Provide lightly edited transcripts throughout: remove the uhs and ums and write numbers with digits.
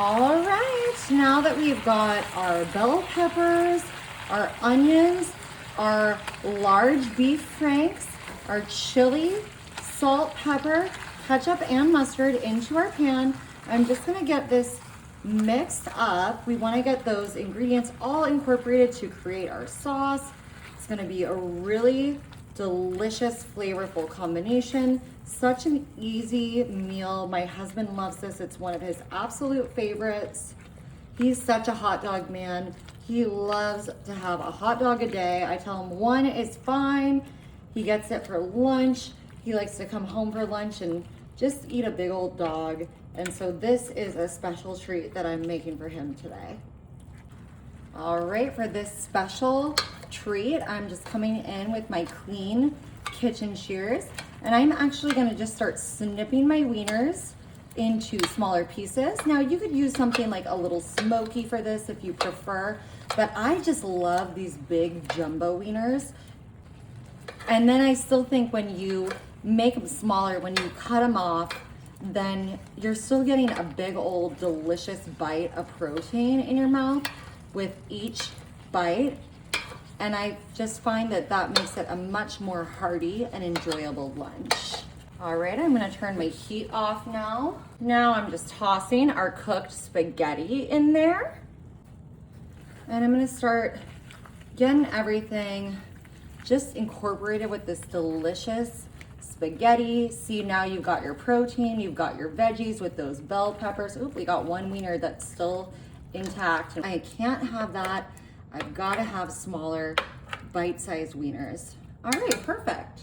All right, now that we've got our bell peppers, our onions, our large beef franks, our chili, salt, pepper, ketchup, and mustard into our pan, I'm just gonna get this mixed up. We wanna get those ingredients all incorporated to create our sauce. It's gonna be a really delicious, flavorful combination. Such an easy meal. My husband loves this. It's one of his absolute favorites. He's such a hot dog man. He loves to have a hot dog a day. I tell him one is fine. He gets it for lunch. He likes to come home for lunch and just eat a big old dog. And so this is a special treat that I'm making for him today. All right, for this special treat, I'm just coming in with my clean kitchen shears, and I'm actually gonna just start snipping my wieners into smaller pieces. Now you could use something like a little smoky for this if you prefer, but I just love these big jumbo wieners. And then I still think when you make them smaller, when you cut them off, then you're still getting a big old delicious bite of protein in your mouth with each bite. And I just find that that makes it a much more hearty and enjoyable lunch. All right, I'm gonna turn my heat off now. Now I'm just tossing our cooked spaghetti in there. And I'm gonna start getting everything just incorporated with this delicious spaghetti. See, now you've got your protein, you've got your veggies with those bell peppers. Oop, we got one wiener that's still intact. I can't have that. I've got to have smaller bite-sized wieners. All right, perfect.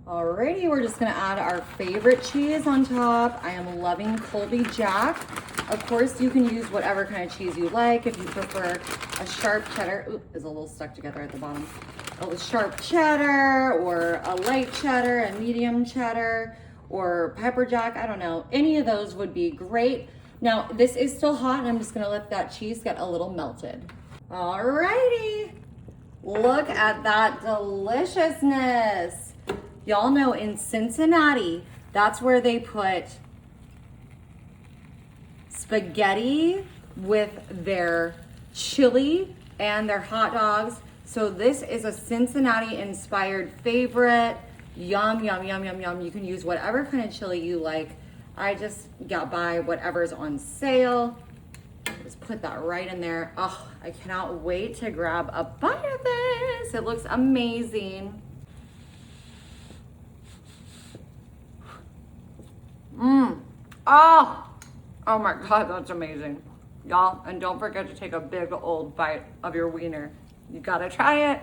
Alrighty, we're just gonna add our favorite cheese on top. I am loving Colby Jack. Of course, you can use whatever kind of cheese you like. If you prefer a sharp cheddar, oop, is a little stuck together at the bottom. A sharp cheddar, or a light cheddar, a medium cheddar, or pepper jack, I don't know. Any of those would be great. Now, this is still hot, and I'm just gonna let that cheese get a little melted. Alrighty, look at that deliciousness. Y'all know in Cincinnati, that's where they put spaghetti with their chili and their hot dogs. So this is a Cincinnati inspired favorite. Yum, yum, yum, yum, yum. You can use whatever kind of chili you like. I just got by whatever's on sale. Just put that right in there. Oh, I cannot wait to grab a bite of this. It looks amazing. Oh my God, that's amazing. Y'all, and don't forget to take a big old bite of your wiener. You gotta try it.